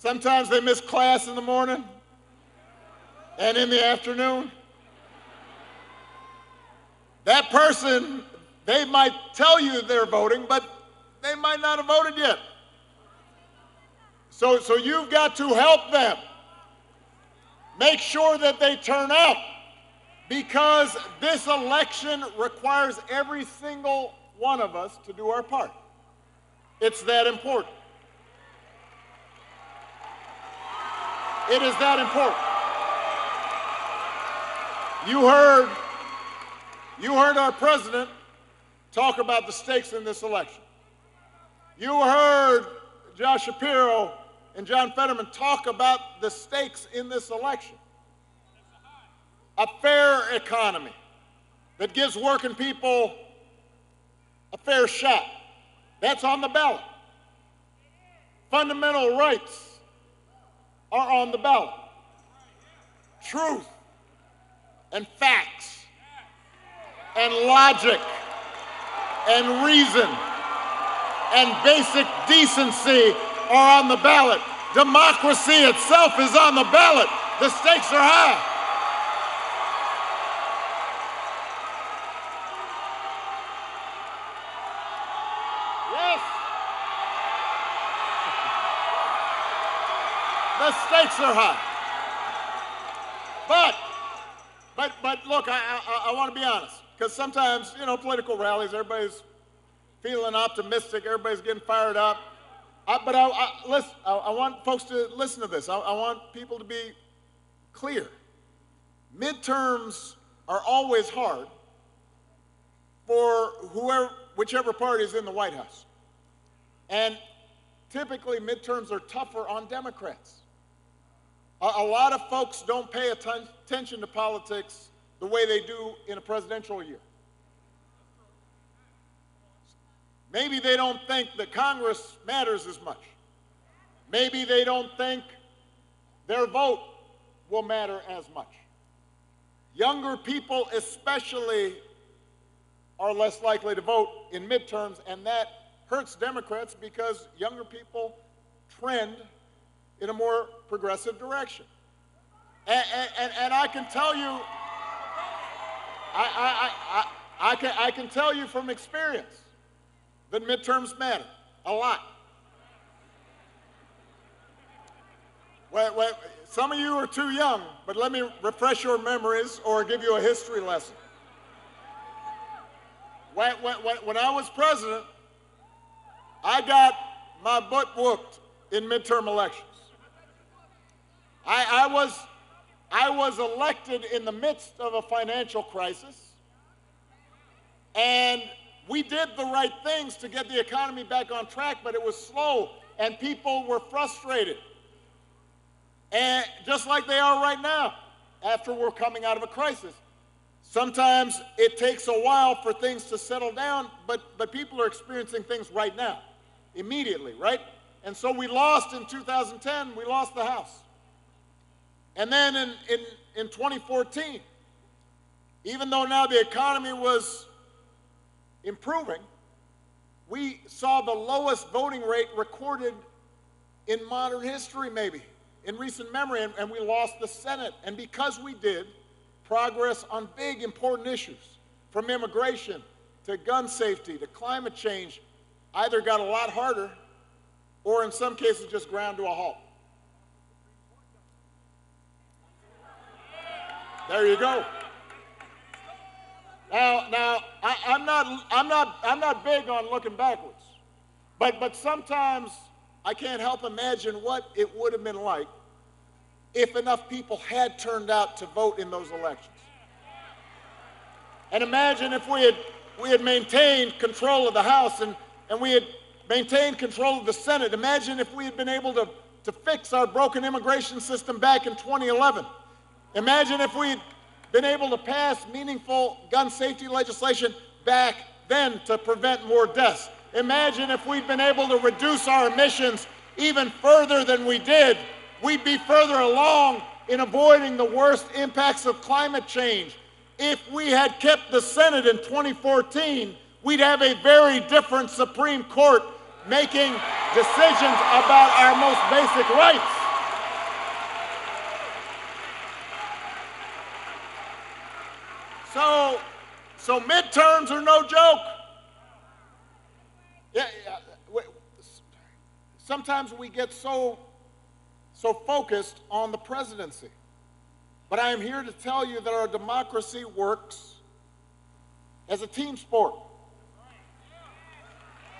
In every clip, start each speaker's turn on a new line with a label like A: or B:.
A: Sometimes they miss class in the morning and in the afternoon. That person, they might tell you they're voting, but they might not have voted yet. So you've got to help them. Make sure that they turn out, because this election requires every single one of us to do our part. It's that important. It is that important. You heard our president talk about the stakes in this election. You heard John Shapiro and John Fetterman talk about the stakes in this election. A fair economy that gives working people a fair shot. That's on the ballot. Fundamental rights are on the ballot. Truth and facts and logic and reason and basic decency are on the ballot. Democracy itself is on the ballot. The stakes are high. Yes. The stakes are high. But look, I want to be honest, because sometimes, political rallies, everybody's feeling optimistic, everybody's getting fired up. But I want folks to listen to this. I want people to be clear. Midterms are always hard for whichever party is in the White House. And typically midterms are tougher on Democrats. A lot of folks don't pay attention to politics the way they do in a presidential year. Maybe they don't think that Congress matters as much. Maybe they don't think their vote will matter as much. Younger people especially are less likely to vote in midterms, and that hurts Democrats because younger people trend in a more progressive direction. And I can tell you, I can tell you from experience that midterms matter a lot. Well, some of you are too young, but let me refresh your memories or give you a history lesson. When I was president, I got my butt whooped in midterm elections. I was elected in the midst of a financial crisis, and we did the right things to get the economy back on track, but it was slow, and people were frustrated. And just like they are right now, after we're coming out of a crisis. Sometimes it takes a while for things to settle down, but people are experiencing things right now, immediately, right? And so we lost in 2010, we lost the House. And then in 2014, even though now the economy was improving, we saw the lowest voting rate recorded in modern history, maybe, in recent memory, and we lost the Senate. And because we did, progress on big, important issues, from immigration to gun safety to climate change, either got a lot harder or in some cases just ground to a halt. There you go. Now, I'm not big on looking backwards, but sometimes I can't help imagine what it would have been like if enough people had turned out to vote in those elections. And imagine if we had maintained control of the House and we had maintained control of the Senate. Imagine if we had been able to fix our broken immigration system back in 2011. Imagine if we had been able to pass meaningful gun safety legislation back then to prevent more deaths. Imagine if we'd been able to reduce our emissions even further than we did. We'd be further along in avoiding the worst impacts of climate change. If we had kept the Senate in 2014, we'd have a very different Supreme Court making decisions about our most basic rights. So midterms are no joke. Sometimes we get so focused on the presidency. But I am here to tell you that our democracy works as a team sport.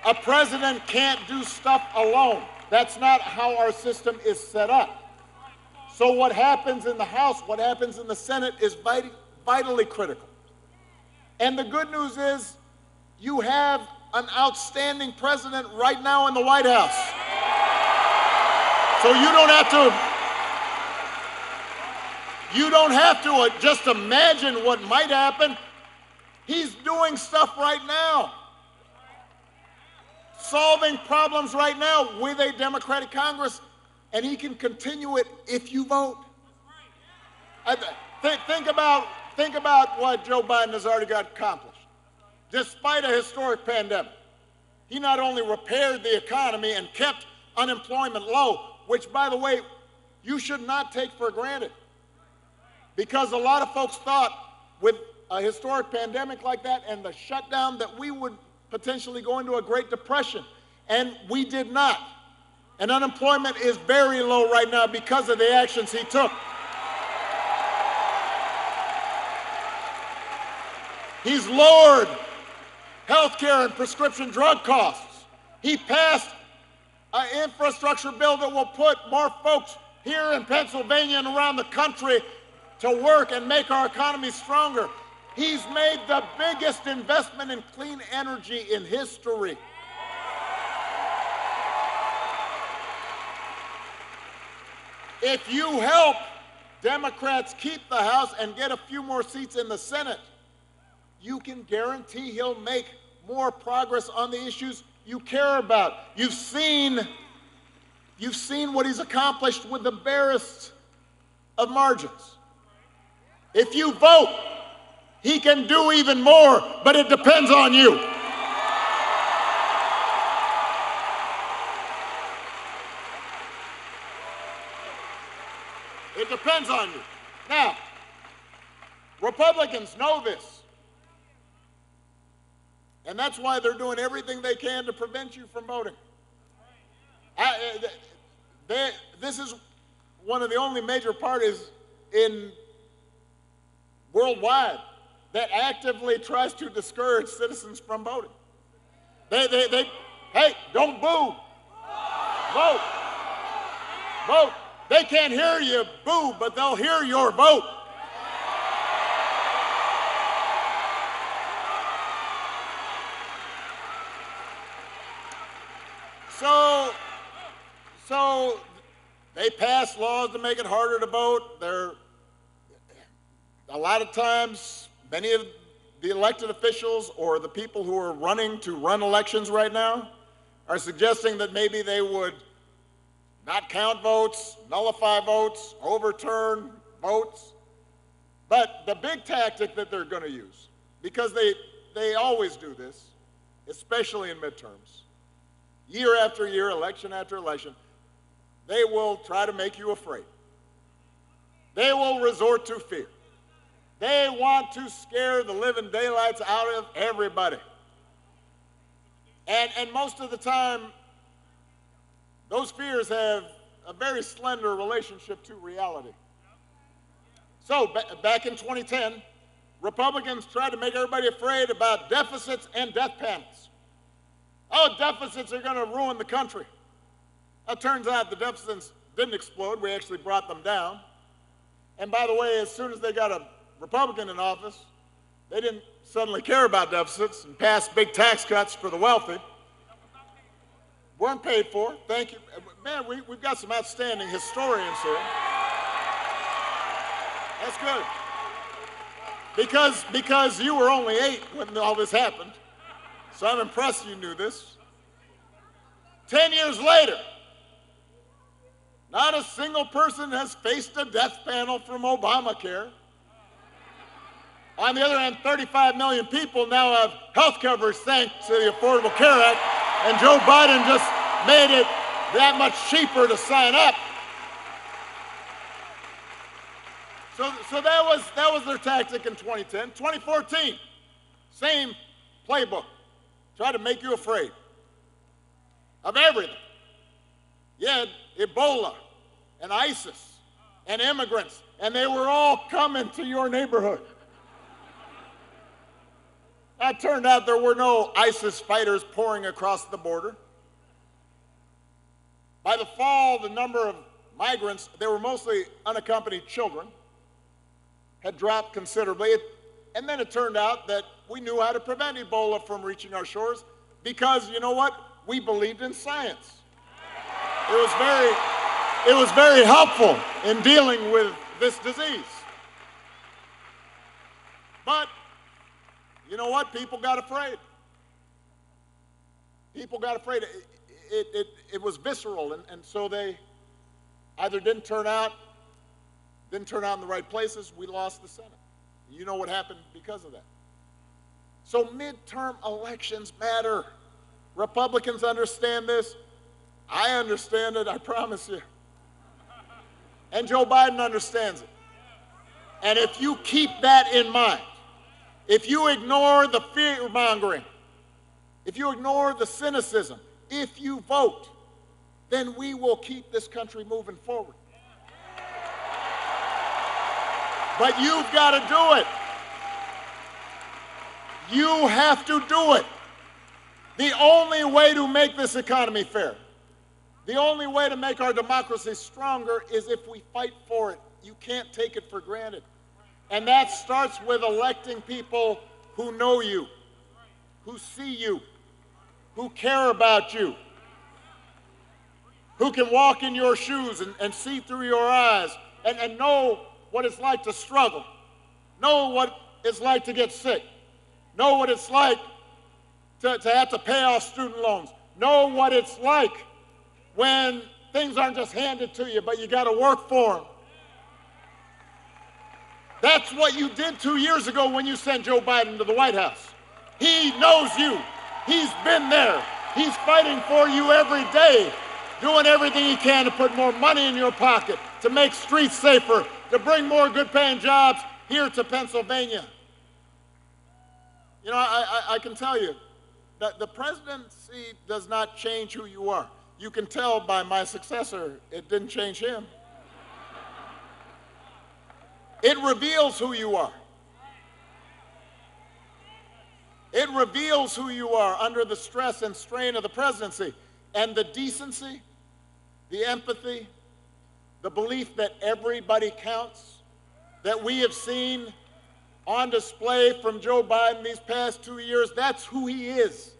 A: A president can't do stuff alone. That's not how our system is set up. So what happens in the House, what happens in the Senate is vitally critical. And the good news is you have an outstanding president right now in the White House. So you don't have to just imagine what might happen. He's doing stuff right now, solving problems right now with a Democratic Congress, and he can continue it if you vote. Think about what Joe Biden has already got accomplished. Despite a historic pandemic, he not only repaired the economy and kept unemployment low, which, by the way, you should not take for granted. Because a lot of folks thought with a historic pandemic like that and the shutdown that we would potentially go into a Great Depression, and we did not. And unemployment is very low right now because of the actions he took. He's lowered health care and prescription drug costs. He passed an infrastructure bill that will put more folks here in Pennsylvania and around the country to work and make our economy stronger. He's made the biggest investment in clean energy in history. If you help Democrats keep the House and get a few more seats in the Senate, you can guarantee he'll make more progress on the issues you care about. You've seen what he's accomplished with the barest of margins. If you vote, he can do even more, but it depends on you. It depends on you. Now, Republicans know this. And that's why they're doing everything they can to prevent you from voting. This is one of the only major parties worldwide that actively tries to discourage citizens from voting. Hey, don't boo. Vote. Vote. They can't hear you boo, but they'll hear your vote. So they pass laws to make it harder to vote. A lot of times, many of the elected officials or the people who are running to run elections right now are suggesting that maybe they would not count votes, nullify votes, overturn votes. But the big tactic that they're going to use, because they always do this, especially in midterms, year after year, election after election, they will try to make you afraid. They will resort to fear. They want to scare the living daylights out of everybody. And most of the time, those fears have a very slender relationship to reality. So back in 2010, Republicans tried to make everybody afraid about deficits and death panels. Oh, deficits are going to ruin the country. It turns out the deficits didn't explode. We actually brought them down. And by the way, as soon as they got a Republican in office, they didn't suddenly care about deficits and pass big tax cuts for the wealthy. Weren't paid for. Thank you. Man, we've got some outstanding historians here. That's good. Because you were only 8 when all this happened. So I'm impressed you knew this. 10 years later, not a single person has faced a death panel from Obamacare. On the other hand, 35 million people now have health coverage thanks to the Affordable Care Act, and Joe Biden just made it that much cheaper to sign up. So that was their tactic in 2010. 2014, same playbook. Try to make you afraid of everything. You had Ebola and ISIS and immigrants, and they were all coming to your neighborhood. It turned out there were no ISIS fighters pouring across the border. By the fall, the number of migrants, they were mostly unaccompanied children, had dropped considerably. And then it turned out that we knew how to prevent Ebola from reaching our shores because, you know what? We believed in science. It was very helpful in dealing with this disease. But, you know what? People got afraid. People got afraid. It was visceral, and so they either didn't turn out in the right places. We lost the Senate. You know what happened because of that. So midterm elections matter. Republicans understand this. I understand it, I promise you. And Joe Biden understands it. And if you keep that in mind, if you ignore the fear-mongering, if you ignore the cynicism, if you vote, then we will keep this country moving forward. But you've got to do it. You have to do it. The only way to make this economy fair, the only way to make our democracy stronger is if we fight for it. You can't take it for granted. And that starts with electing people who know you, who see you, who care about you, who can walk in your shoes and see through your eyes and know what it's like to struggle, know what it's like to get sick, know what it's like to have to pay off student loans, know what it's like when things aren't just handed to you, but you got to work for them. That's what you did 2 years ago when you sent Joe Biden to the White House. He knows you. He's been there. He's fighting for you every day, doing everything he can to put more money in your pocket, to make streets safer, to bring more good-paying jobs here to Pennsylvania. You know, I can tell you that the presidency does not change who you are. You can tell by my successor, it didn't change him. It reveals who you are. It reveals who you are under the stress and strain of the presidency. And the decency, the empathy, the belief that everybody counts, that we have seen on display from Joe Biden these past 2 years, that's who he is.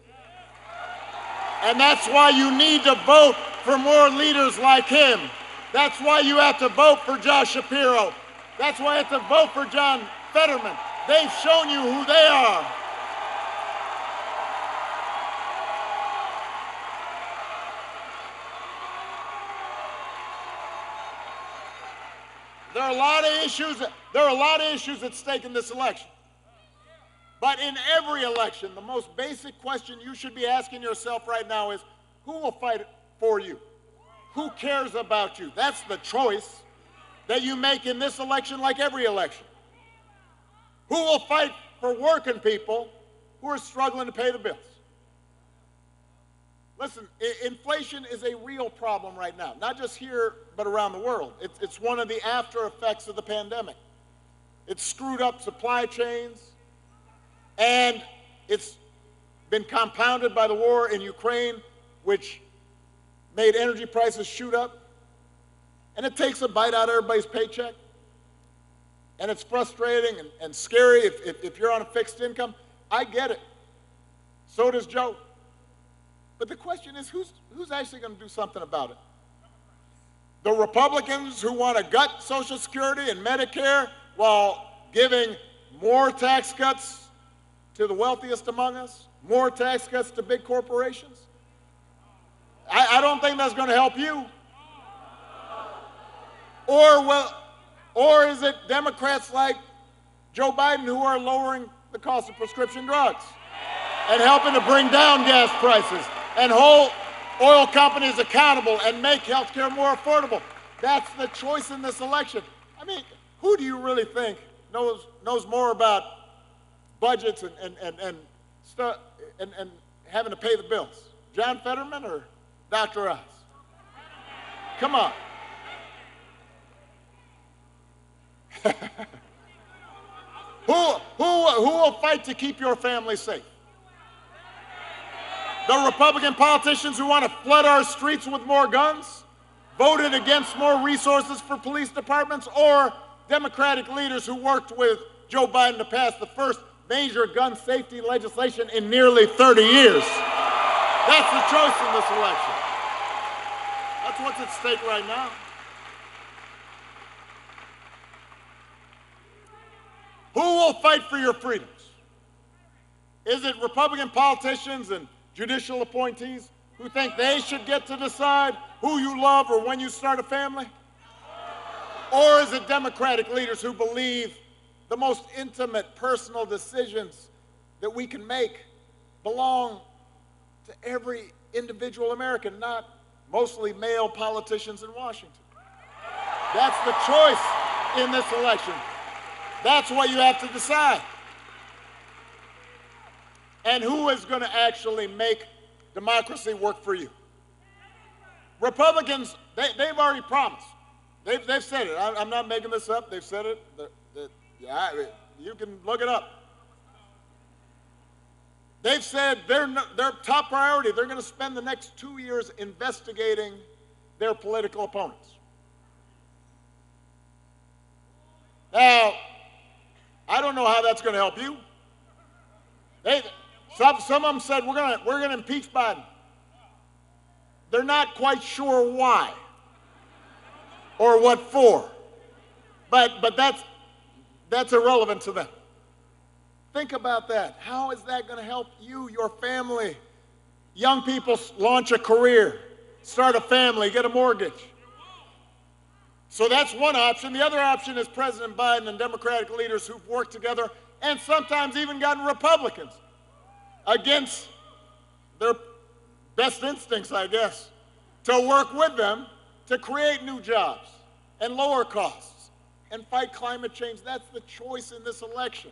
A: And that's why you need to vote for more leaders like him. That's why you have to vote for Josh Shapiro. That's why you have to vote for John Fetterman. They've shown you who they are. There are a lot of issues at stake in this election. But in every election, the most basic question you should be asking yourself right now is, who will fight for you? Who cares about you? That's the choice that you make in this election like every election. Who will fight for working people who are struggling to pay the bills? Listen, inflation is a real problem right now, not just here, but around the world. It's one of the after effects of the pandemic. It's screwed up supply chains, and it's been compounded by the war in Ukraine, which made energy prices shoot up. And it takes a bite out of everybody's paycheck. And it's frustrating and scary if you're on a fixed income. I get it. So does Joe. But the question is, who's actually going to do something about it? The Republicans who want to gut Social Security and Medicare while giving more tax cuts to the wealthiest among us, more tax cuts to big corporations? I don't think that's going to help you. Or is it Democrats like Joe Biden who are lowering the cost of prescription drugs and helping to bring down gas prices and oil companies accountable, and make health care more affordable. That's the choice in this election. I mean, who do you really think knows more about budgets and stuff and having to pay the bills? John Fetterman or Dr. Oz? Come on. Who will fight to keep your family safe? The Republican politicians who want to flood our streets with more guns, voted against more resources for police departments, or Democratic leaders who worked with Joe Biden to pass the first major gun safety legislation in nearly 30 years. That's the choice in this election. That's what's at stake right now. Who will fight for your freedoms? Is it Republican politicians and judicial appointees who think they should get to decide who you love or when you start a family? Or is it Democratic leaders who believe the most intimate personal decisions that we can make belong to every individual American, not mostly male politicians in Washington? That's the choice in this election. That's what you have to decide. And who is going to actually make democracy work for you? Republicans, they've already promised. They've said it. I'm not making this up. They've said it. You can look it up. They've said their top priority, they're going to spend the next 2 years investigating their political opponents. Now, I don't know how that's going to help you. Some of them said we're going to impeach Biden. They're not quite sure why or what for, but that's irrelevant to them. Think about that. How is that going to help you, your family? Young people launch a career, start a family, get a mortgage. So that's one option. The other option is President Biden and Democratic leaders who've worked together and sometimes even gotten Republicans against their best instincts, I guess, to work with them to create new jobs and lower costs and fight climate change. That's the choice in this election.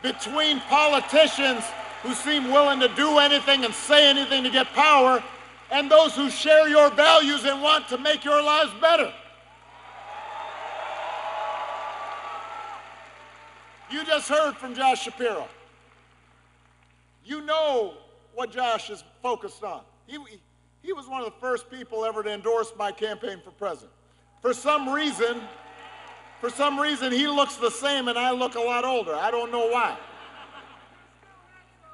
A: Between politicians who seem willing to do anything and say anything to get power and those who share your values and want to make your lives better. You just heard from Josh Shapiro. You know what Josh is focused on. He was one of the first people ever to endorse my campaign for president. For some reason, he looks the same and I look a lot older. I don't know why.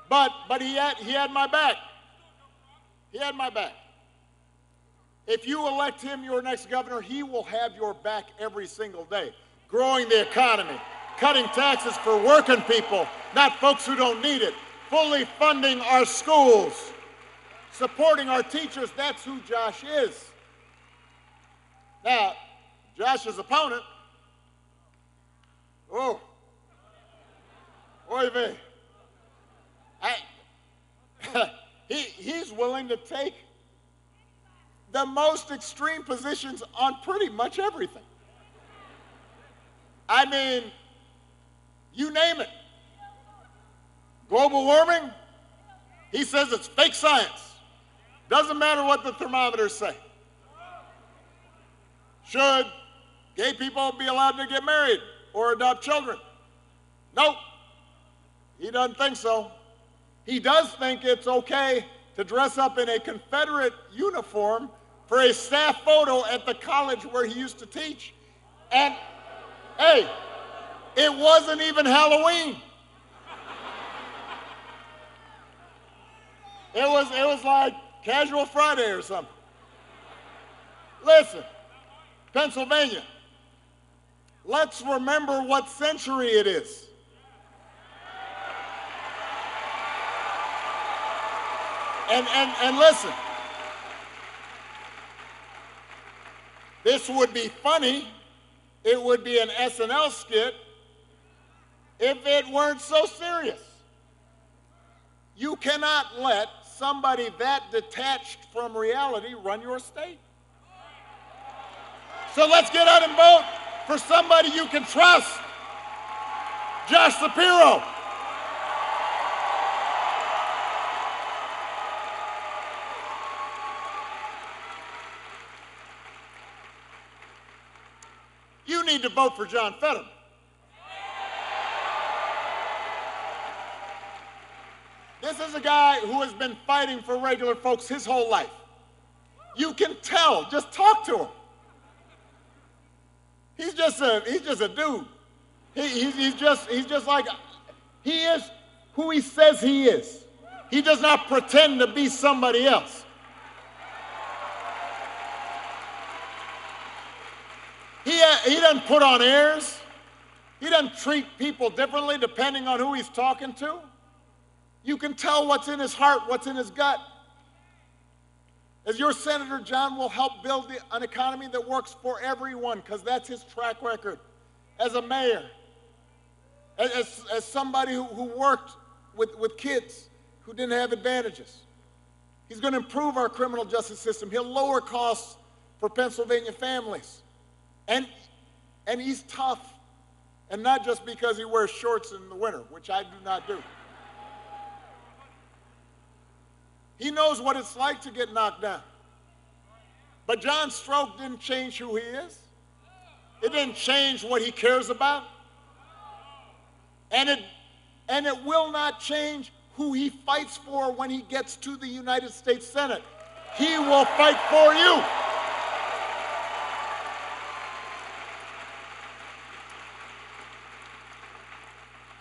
A: But he had my back. He had my back. If you elect him your next governor, he will have your back every single day. Growing the economy, cutting taxes for working people, not folks who don't need it, fully funding our schools, supporting our teachers. That's who Josh is. Now, Josh's opponent, oy vey. He's willing to take the most extreme positions on pretty much everything. I mean, you name it. Global warming, he says it's fake science. Doesn't matter what the thermometers say. Should gay people be allowed to get married or adopt children? Nope. He doesn't think so. He does think it's okay to dress up in a Confederate uniform for a staff photo at the college where he used to teach. And, hey, it wasn't even Halloween. It was like Casual Friday or something. Listen, Pennsylvania, let's remember what century it is. And listen, this would be funny, it would be an SNL skit if it weren't so serious. You cannot let somebody that detached from reality run your state. So let's get out and vote for somebody you can trust. Josh Shapiro. You need to vote for John Fetterman. This is a guy who has been fighting for regular folks his whole life. You can tell, just talk to him. He's just a dude. He's just like, he is who he says he is. He does not pretend to be somebody else. He doesn't put on airs. He doesn't treat people differently depending on who he's talking to. You can tell what's in his heart, what's in his gut. As your senator, John will help build an economy that works for everyone, because that's his track record. As a mayor, as somebody who worked with kids who didn't have advantages. He's going to improve our criminal justice system. He'll lower costs for Pennsylvania families. And he's tough, and not just because he wears shorts in the winter, which I do not do. He knows what it's like to get knocked down. But John's stroke didn't change who he is. It didn't change what he cares about. And it will not change who he fights for when he gets to the United States Senate. He will fight for you.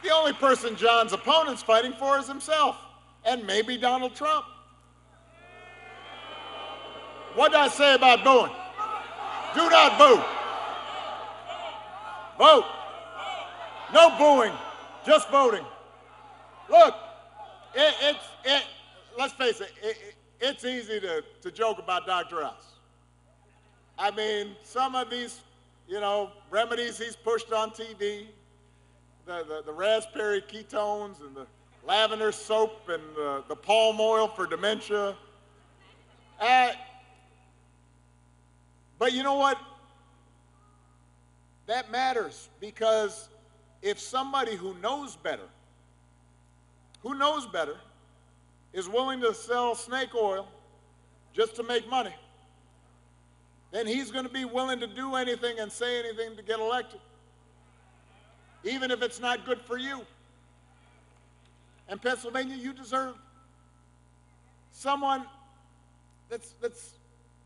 A: The only person John's opponent's fighting for is himself, and maybe Donald Trump. What did I say about booing? Do not boo. Vote. No booing, just voting. Look, let's face it, it's easy to joke about Dr. Oz. I mean, some of these, remedies he's pushed on TV, the raspberry ketones and the lavender soap and the palm oil for dementia. But you know what? That matters, because if somebody who knows better, is willing to sell snake oil just to make money, then he's going to be willing to do anything and say anything to get elected, even if it's not good for you. And Pennsylvania, you deserve someone that's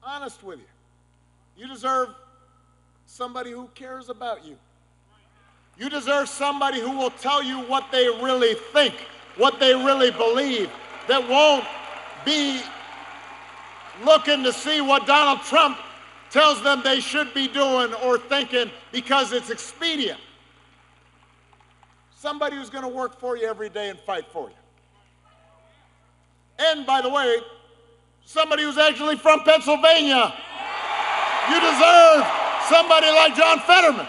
A: honest with you. You deserve somebody who cares about you. You deserve somebody who will tell you what they really think, what they really believe, that won't be looking to see what Donald Trump tells them they should be doing or thinking because it's expedient. Somebody who's going to work for you every day and fight for you. And by the way, somebody who's actually from Pennsylvania. You deserve somebody like John Fetterman.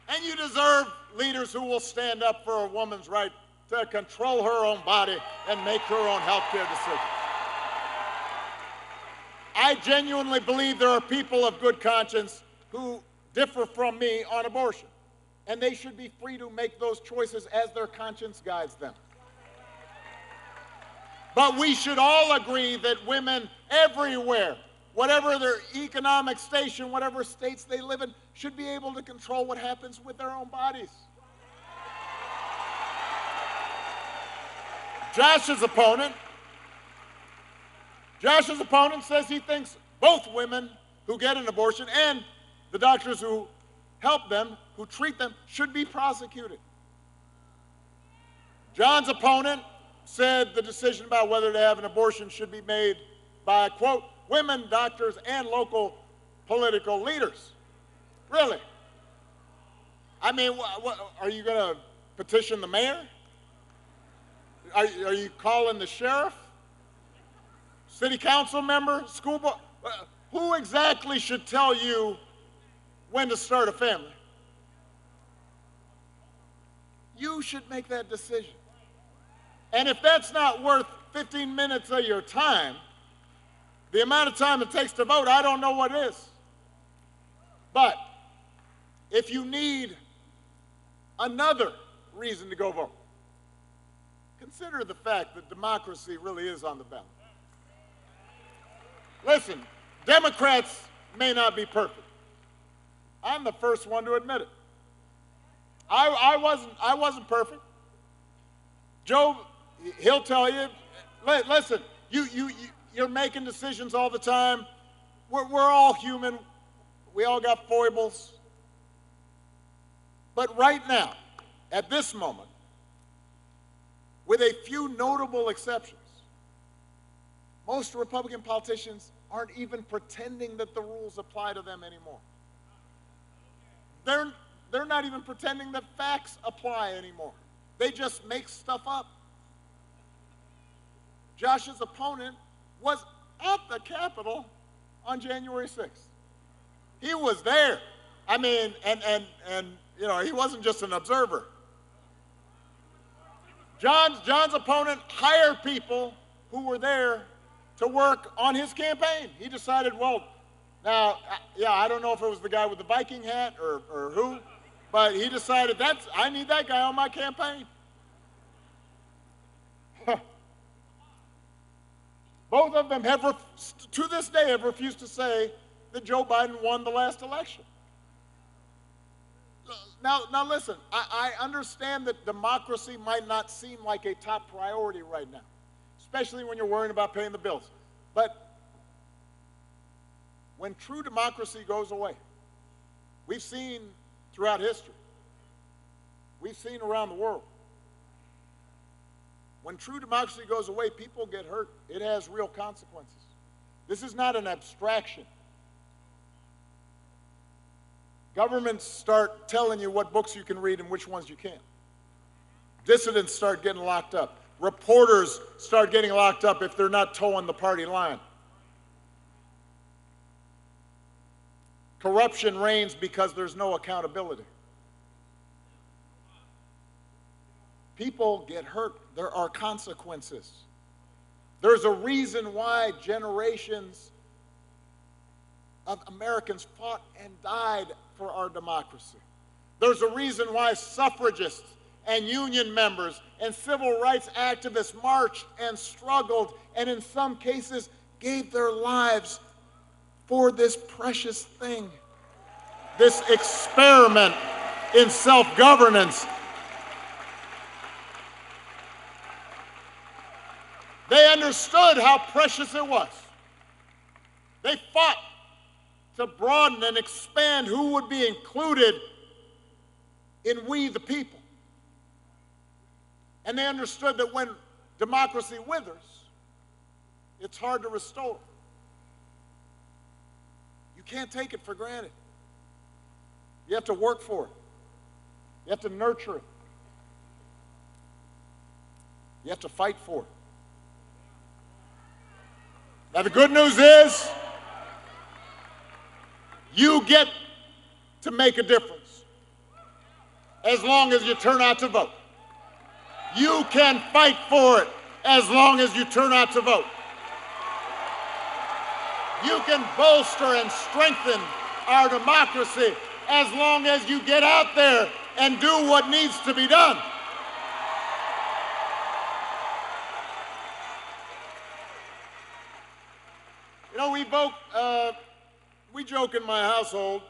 A: And you deserve leaders who will stand up for a woman's right to control her own body and make her own health care decisions. I genuinely believe there are people of good conscience who differ from me on abortion, and they should be free to make those choices as their conscience guides them. But we should all agree that women everywhere, whatever their economic station, whatever states they live in, should be able to control what happens with their own bodies. Josh's opponent says he thinks both women who get an abortion and the doctors who help them, who treat them, should be prosecuted. John's opponent said the decision about whether to have an abortion should be made by, quote, women, doctors, and local political leaders. Really? I mean, are you going to petition the mayor? Are you calling the sheriff? City council member? School board? Who exactly should tell you when to start a family? You should make that decision. And if that's not worth 15 minutes of your time, the amount of time it takes to vote, I don't know what is. But if you need another reason to go vote, consider the fact that democracy really is on the ballot. Listen, Democrats may not be perfect. I'm the first one to admit it. I wasn't perfect. Joe, he'll tell you, listen, you're making decisions all the time. We're all human. We all got foibles. But right now, at this moment, with a few notable exceptions, most Republican politicians aren't even pretending that the rules apply to them anymore. They're not even pretending that facts apply anymore. They just make stuff up. Josh's opponent was at the Capitol on January 6th. He was there. I mean, and you know, he wasn't just an observer. John's opponent hired people who were there to work on his campaign. He decided, well, now, yeah, I don't know if it was the guy with the Viking hat or who, but he decided I need that guy on my campaign. Both of them have, to this day, have refused to say that Joe Biden won the last election. Now listen, I understand that democracy might not seem like a top priority right now, especially when you're worrying about paying the bills. But when true democracy goes away, we've seen throughout history, we've seen around the world, when true democracy goes away, people get hurt. It has real consequences. This is not an abstraction. Governments start telling you what books you can read and which ones you can't. Dissidents start getting locked up. Reporters start getting locked up if they're not towing the party line. Corruption reigns because there's no accountability. People get hurt. There are consequences. There's a reason why generations of Americans fought and died for our democracy. There's a reason why suffragists and union members and civil rights activists marched and struggled and in some cases gave their lives for this precious thing, this experiment in self-governance. They understood how precious it was. They fought to broaden and expand who would be included in we the people. And they understood that when democracy withers, it's hard to restore. You can't take it for granted. You have to work for it. You have to nurture it. You have to fight for it. Now, the good news is you get to make a difference as long as you turn out to vote. You can fight for it as long as you turn out to vote. You can bolster and strengthen our democracy as long as you get out there and do what needs to be done. You know, we joke in my household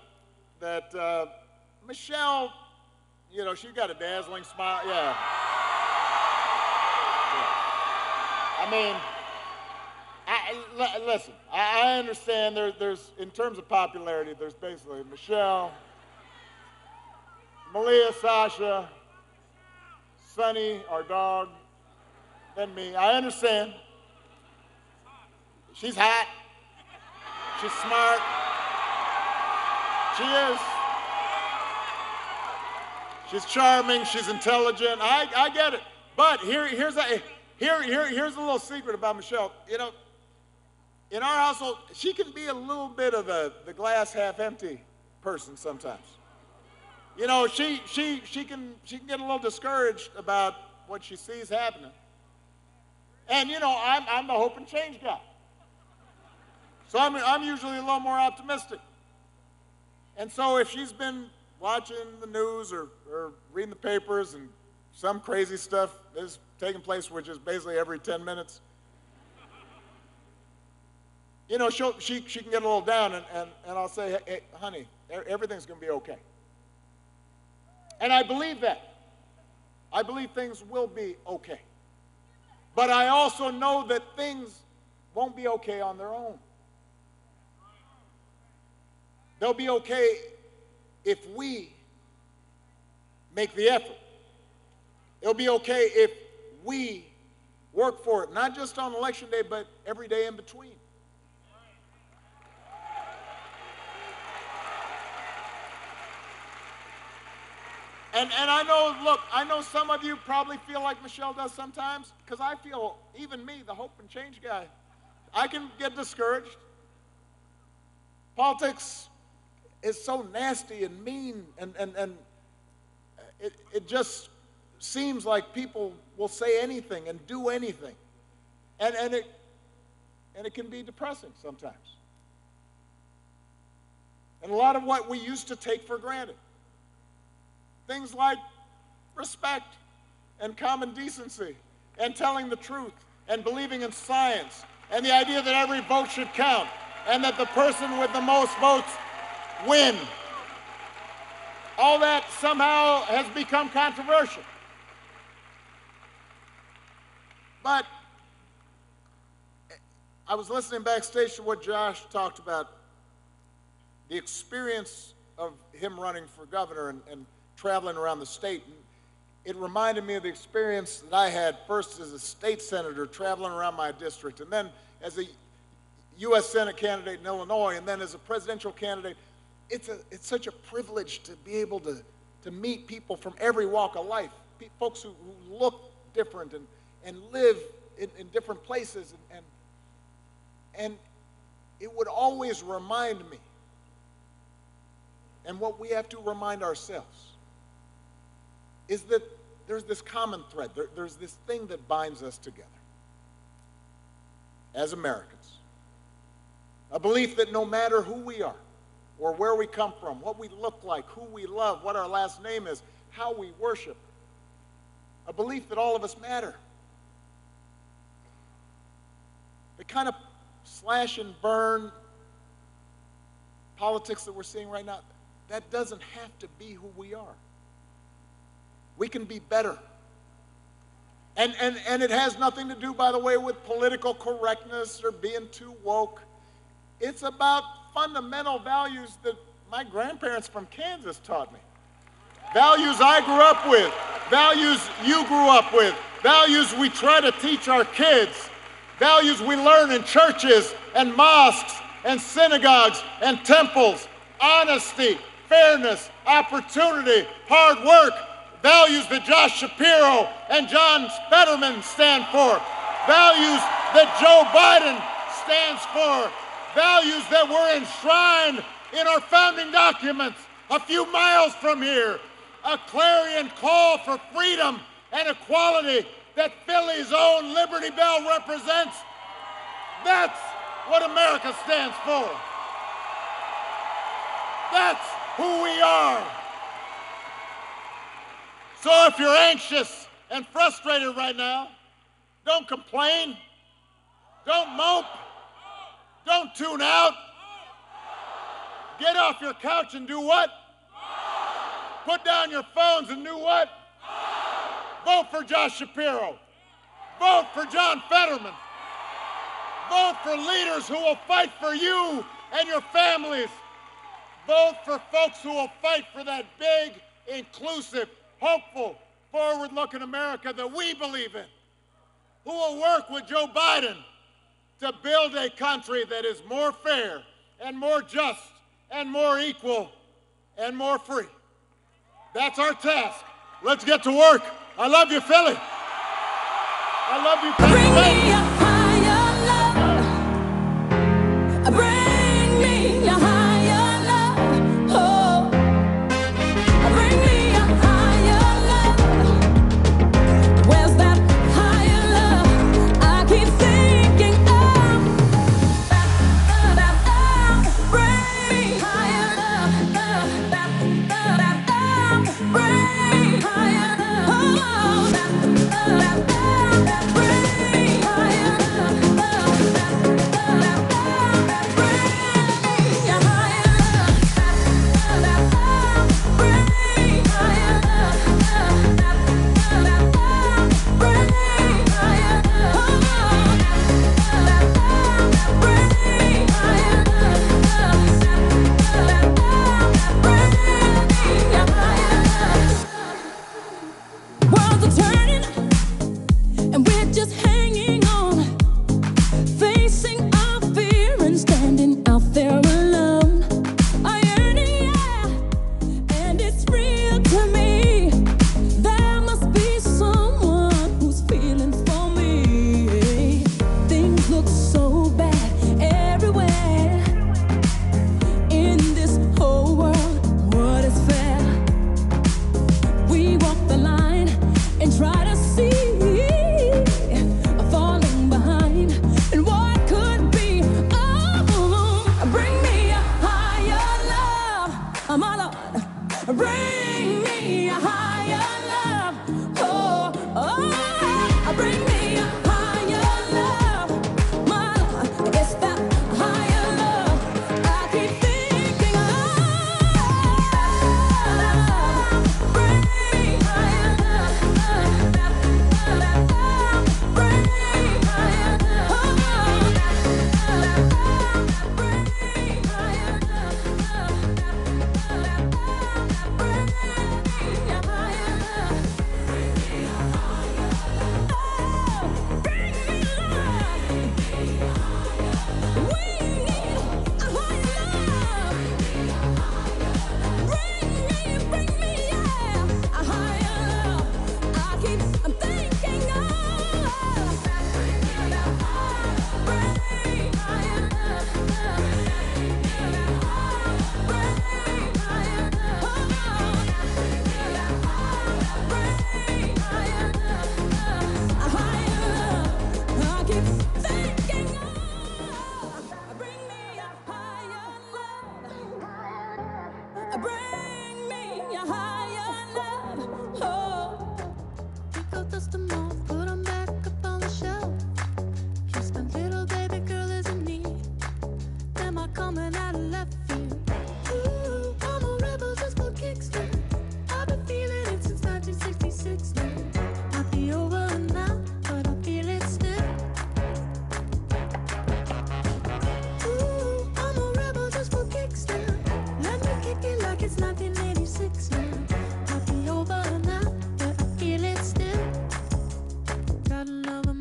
A: that Michelle, you know, she's got a dazzling smile. Yeah. I mean, listen, I understand there's, in terms of popularity, there's basically Michelle, Malia, Sasha, Sonny, our dog, then me. I understand. She's hot. She's smart. She is. She's charming. She's intelligent. I get it. But here's a little secret about Michelle. You know, in our household, she can be a little bit of the glass half empty person sometimes. You know, she can get a little discouraged about what she sees happening. And you know, I'm the hope and change guy. So I'm usually a little more optimistic. And so if she's been watching the news or reading the papers and some crazy stuff is taking place, which is basically every 10 minutes, you know, she can get a little down, and I'll say, hey, honey, everything's going to be okay. And I believe that. I believe things will be okay. But I also know that things won't be okay on their own. They'll be okay if we make the effort. It'll be okay if we work for it, not just on election day, but every day in between. And I know, look, I know some of you probably feel like Michelle does sometimes, because I feel, even me, the hope and change guy, I can get discouraged. Politics is so nasty and mean, and it just seems like people will say anything and do anything. And it can be depressing sometimes. And a lot of what we used to take for granted. Things like respect and common decency and telling the truth and believing in science and the idea that every vote should count and that the person with the most votes win. All that somehow has become controversial. But I was listening backstage to what Josh talked about, the experience of him running for governor and traveling around the state. And it reminded me of the experience that I had first as a state senator traveling around my district, and then as a U.S. Senate candidate in Illinois, and then as a presidential candidate. It's such a privilege to be able to meet people from every walk of life, folks who look different and live in different places. And it would always remind me, and what we have to remind ourselves, is that there's this common thread. There's this thing that binds us together as Americans. A belief that no matter who we are, or where we come from, what we look like, who we love, what our last name is, how we worship, a belief that all of us matter. The kind of slash and burn politics that we're seeing right now, that doesn't have to be who we are. We can be better. And it has nothing to do, by the way, with political correctness or being too woke. It's about fundamental values that my grandparents from Kansas taught me. Values I grew up with, values you grew up with, values we try to teach our kids, values we learn in churches and mosques and synagogues and temples: honesty, fairness, opportunity, hard work, values that Josh Shapiro and John Fetterman stand for, values that Joe Biden stands for, values that were enshrined in our founding documents a few miles from here, a clarion call for freedom and equality that Philly's own Liberty Bell represents. That's what America stands for. That's who we are. So if you're anxious and frustrated right now, don't complain, don't mope, don't tune out. Get off your couch and do what? Put down your phones and do what? Vote for Josh Shapiro. Vote for John Fetterman. Vote for leaders who will fight for you and your families. Vote for folks who will fight for that big, inclusive, hopeful, forward-looking America that we believe in. Who will work with Joe Biden to build a country that is more fair and more just and more equal and more free. That's our task. Let's get to work. I love you, Philly. I love you, Pennsylvania. Bring me a higher love. Oh, bring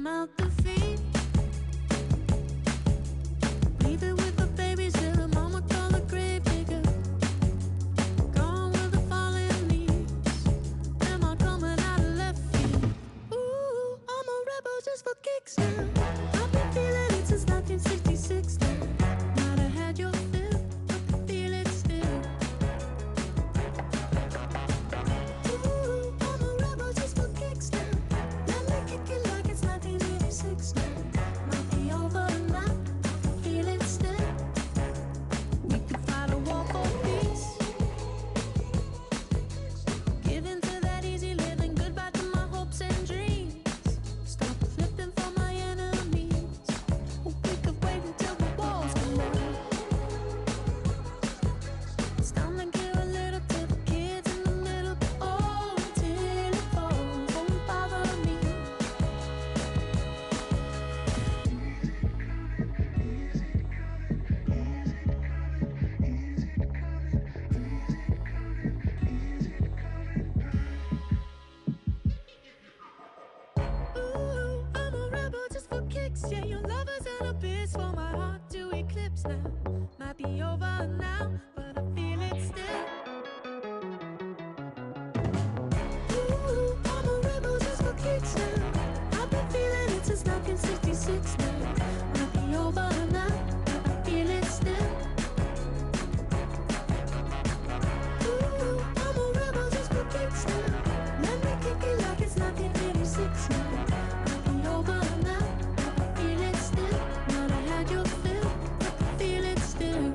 B: I'm out the feet. Leaving with the babies till the mama call the grave digger. Gone with the falling leaves. Am I coming out of left field? Ooh, I'm a rebel just for kicks now. I've been feeling it since 1966 now. Might have had your fill, but I feel it still. Ooh, I'm a rebel just for kicks now. Let me kick it like it's 1986 now. Might be over now, I feel it still. We could fight a war for peace. Give in to that easy living, goodbye to my hopes and dreams. Stop flipping for my enemies. We could wait until the walls come down. It's time to give a little to the kids in the middle. Oh, till it falls, won't bother me. Ooh, I'm a rebel just for kicks. Yeah, your lovers and a bitch for my heart to eclipse now. Might be over now, but I feel it still. Ooh, I'm a rebel just for kicks now. I've been feeling it since 1966 now. Might be over now, but I feel it still. Ooh, I'm a rebel just for kicks now. Let me kick it like it's 1986 now. Might be over now, but I feel it still. Might have had your fill, but I feel it still.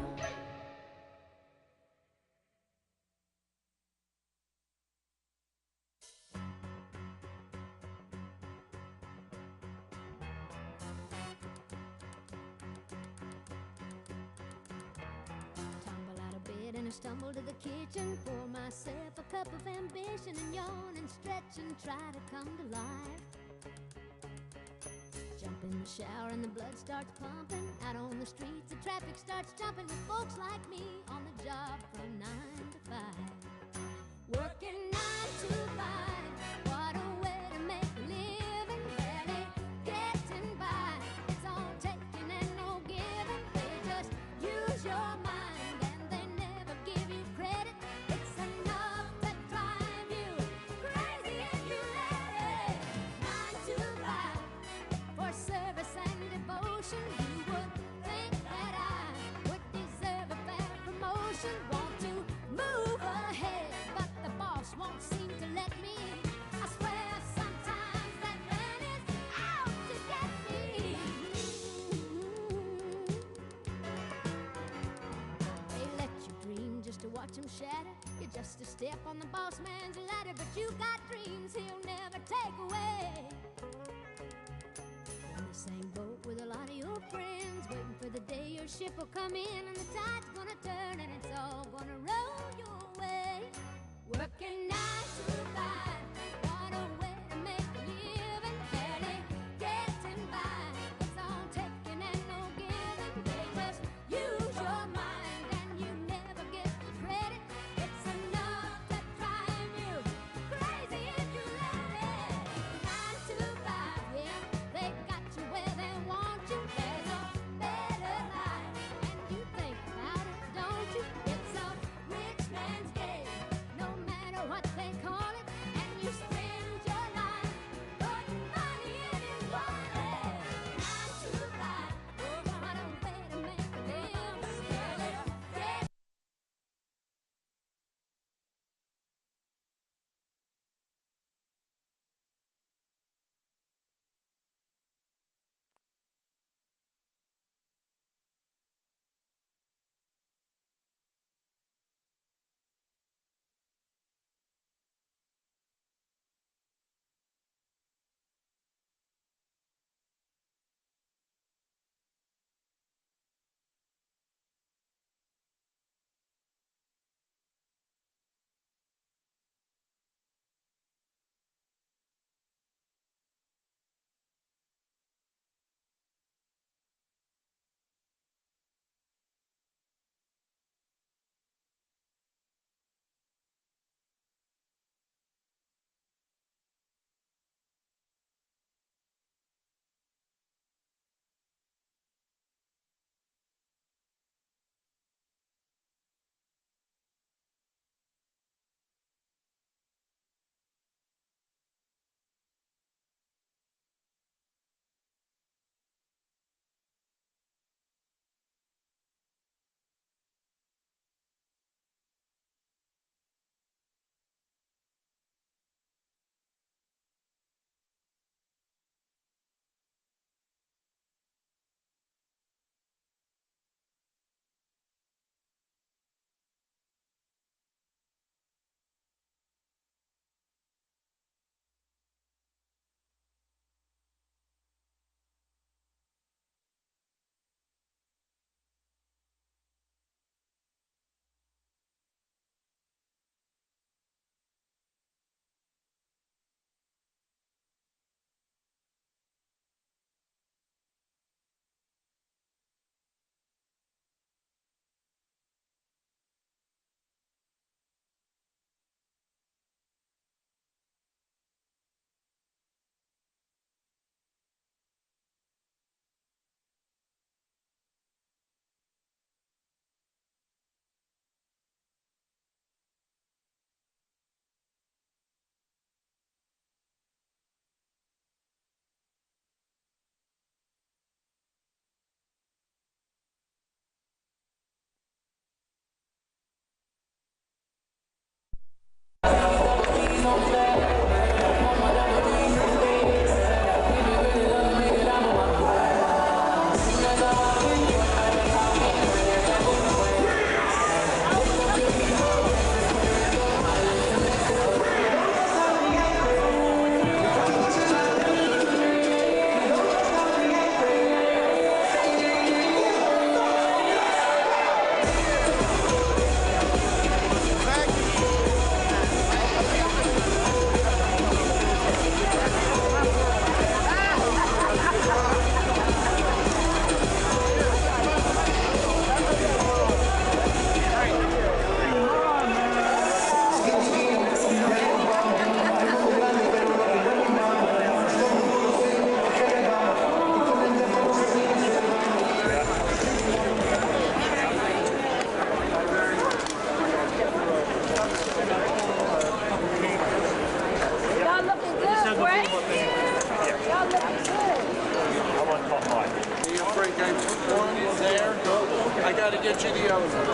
C: Tumble out of bed and I stumble to the kitchen. Pour myself a cup of ambition and yawn and stretch and try to come to life. Jump in the shower and the blood starts pumping. Out on the streets the traffic starts jumping with folks like me on the job from 9 to 5. Working 9 to 5. What a way to make a living. Barely getting by. It's all taking and no giving. They just use your mind and they never give you credit. It's enough to drive you crazy if you let it. 9 to 5 for service and devotion. You would think that I would deserve a fair promotion. Want to move ahead, but the boss won't seem to let me. I swear sometimes that man is out to get me. They let you dream just to watch him shatter. You're just a step on the boss man's ladder, but you got dreams he'll never take away. In the same boat with a lot of your friends, waiting for the day your ship will come in and the tide's gonna turn and it's all gonna roll your way. Working 9 to 5, what a way to make a living. Barely getting by, it's all taking and no giving. They just use your mind and you never get the credit. It's enough to drive you crazy if you let it. 9 to 5, yeah, they got you where they want you. There's a better life, and you think about it, don't you? It's a
D: Okay, one there. I gotta get you the other one.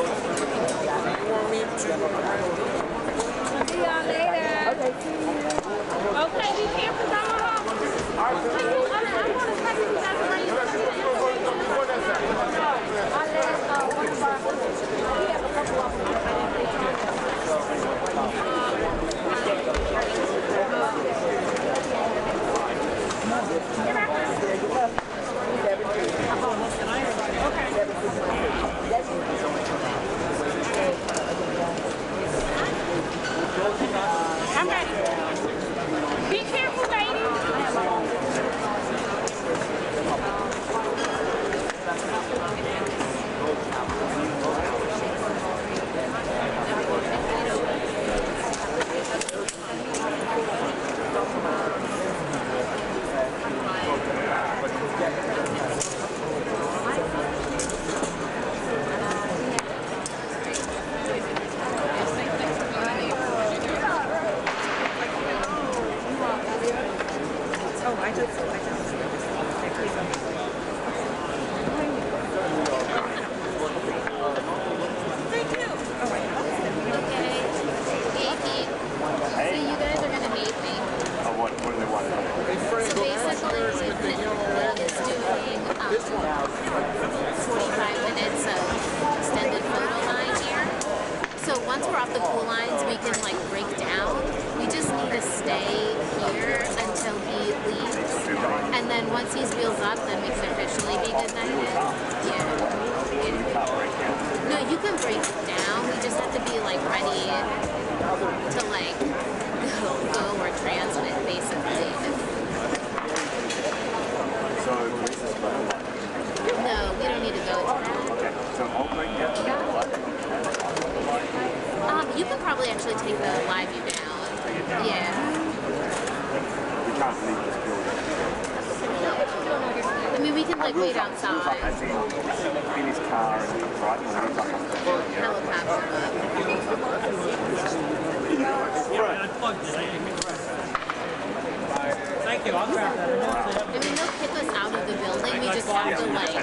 D: You want me to?
E: See y'all later. Okay, be careful, dog. I want to text you guys right now. One of our, we have a couple of them. I'm ready. Be careful, lady. You can probably actually take the live view down. Yeah.
F: We can't leave this building.
E: I mean, we can like wait outside.
F: As in his car and right when he's up on the
E: Helicopter.
G: Thank you. I'll grab that.
E: I mean, they'll kick us out of the building. We just have to like,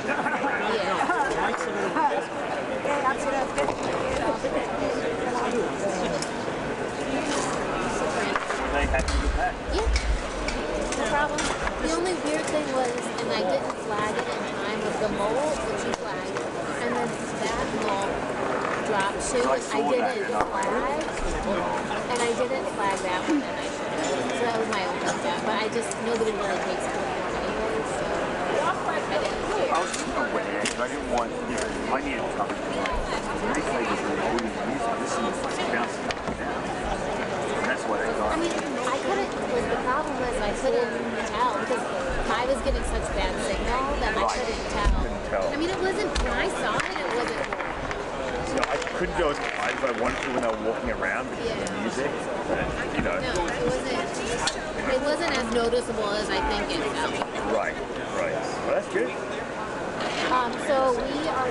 E: no problem. The only weird thing was, and I didn't flag it in time, was the mole, which you flagged, and then that mole drop shoe, I didn't flag, and I didn't flag that one, and I should have. So that was my own fuck, but I just, nobody really takes it anyway, so I didn't care.
F: I was just aware, because I didn't want, you know, I needed something to like, these ladies are holding the music, this is bouncing up and down. And that's what I got.
E: I mean, I couldn't, like, the problem was I couldn't tell, because I was getting such bad signal that I couldn't tell. I mean, it wasn't, when I saw it, it wasn't horrible.
F: So I couldn't go as quiet as I wanted to when they were walking around because of the music, but, you know.
E: No, it wasn't as noticeable as I think it felt.
F: Right. Well, that's good.
E: So we are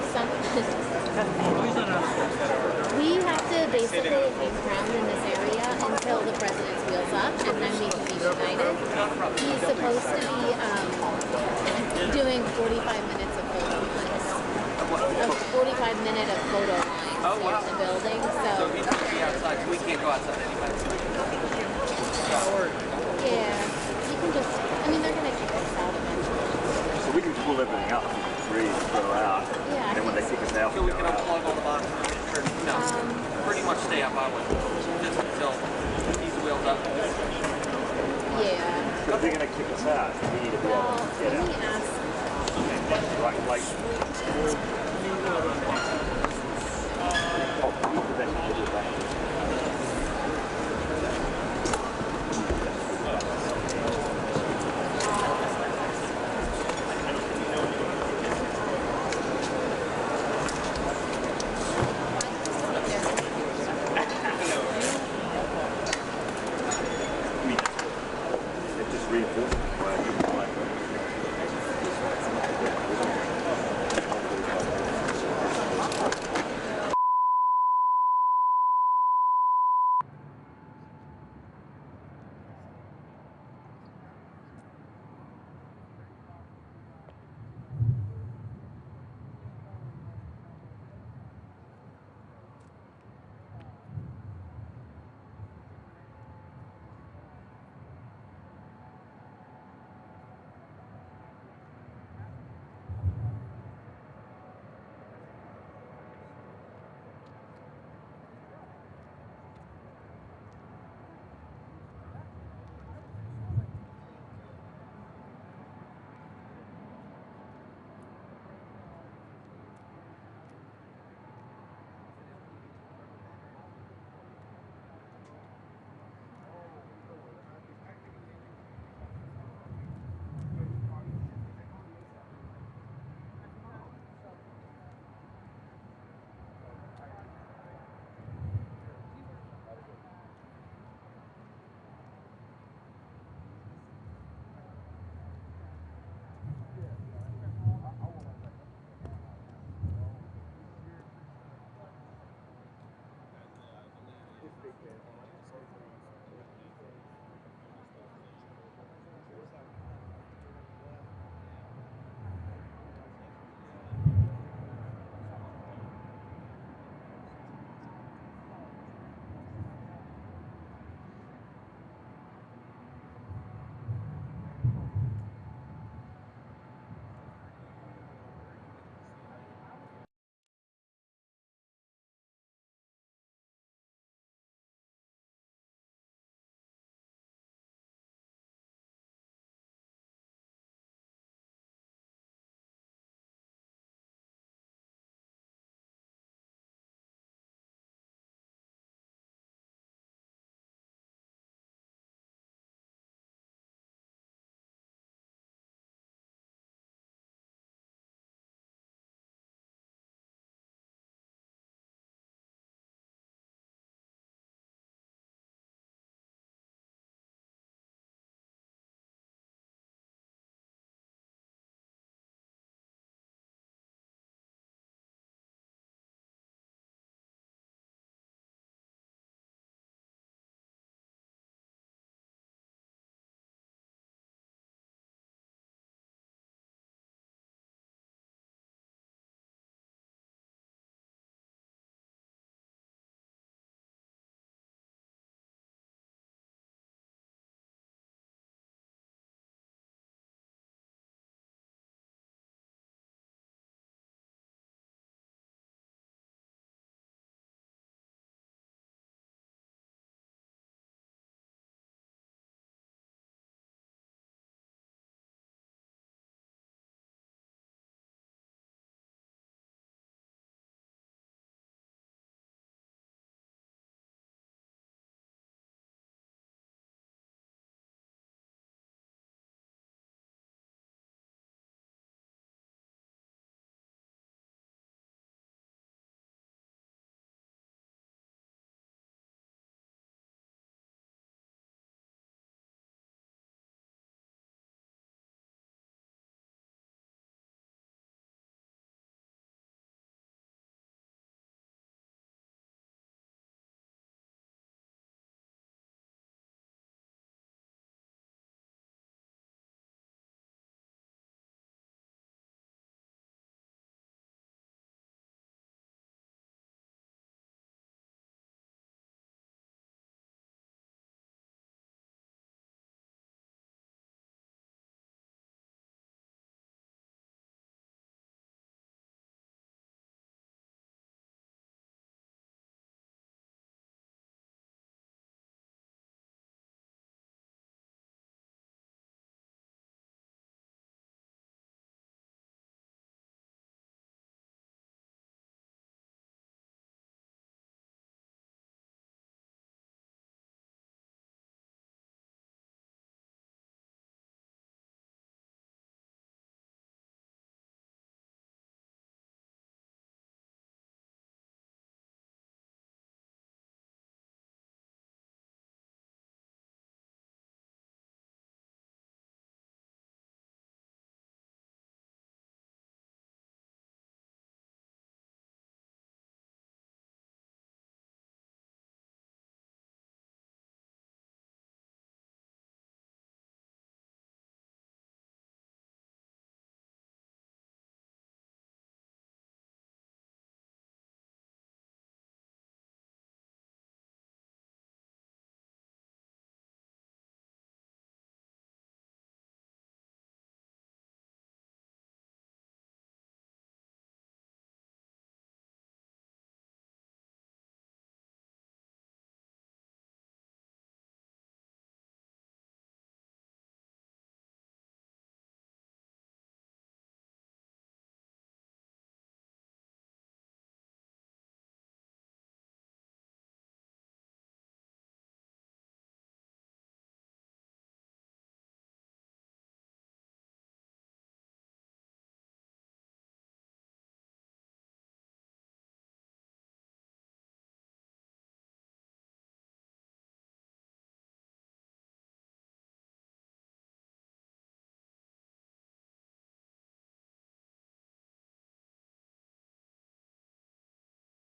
E: we have to basically hang around in this area until the president's wheels up, and then we can be united. He's supposed to be doing 45 minutes of photo lines. A 45-minute of photo lines in the building. So
G: we have to be outside. We can't go outside anyway.
E: Yeah, you can just. I mean, they're gonna kick us out eventually.
F: So we can pull everything up, breathe, go out,
E: Yeah,
F: and then when they kick us out,
G: So
F: we
G: we
F: go
G: can
F: out.
G: unplug all the boxes. No, pretty much stay up, I would. Just until he's wheeled up.
E: Yeah.
F: But if they're going to kick us out, we need to be able
E: Well,
F: to get
E: let me
F: out.
E: ask.
F: Like, oh, we could actually do that.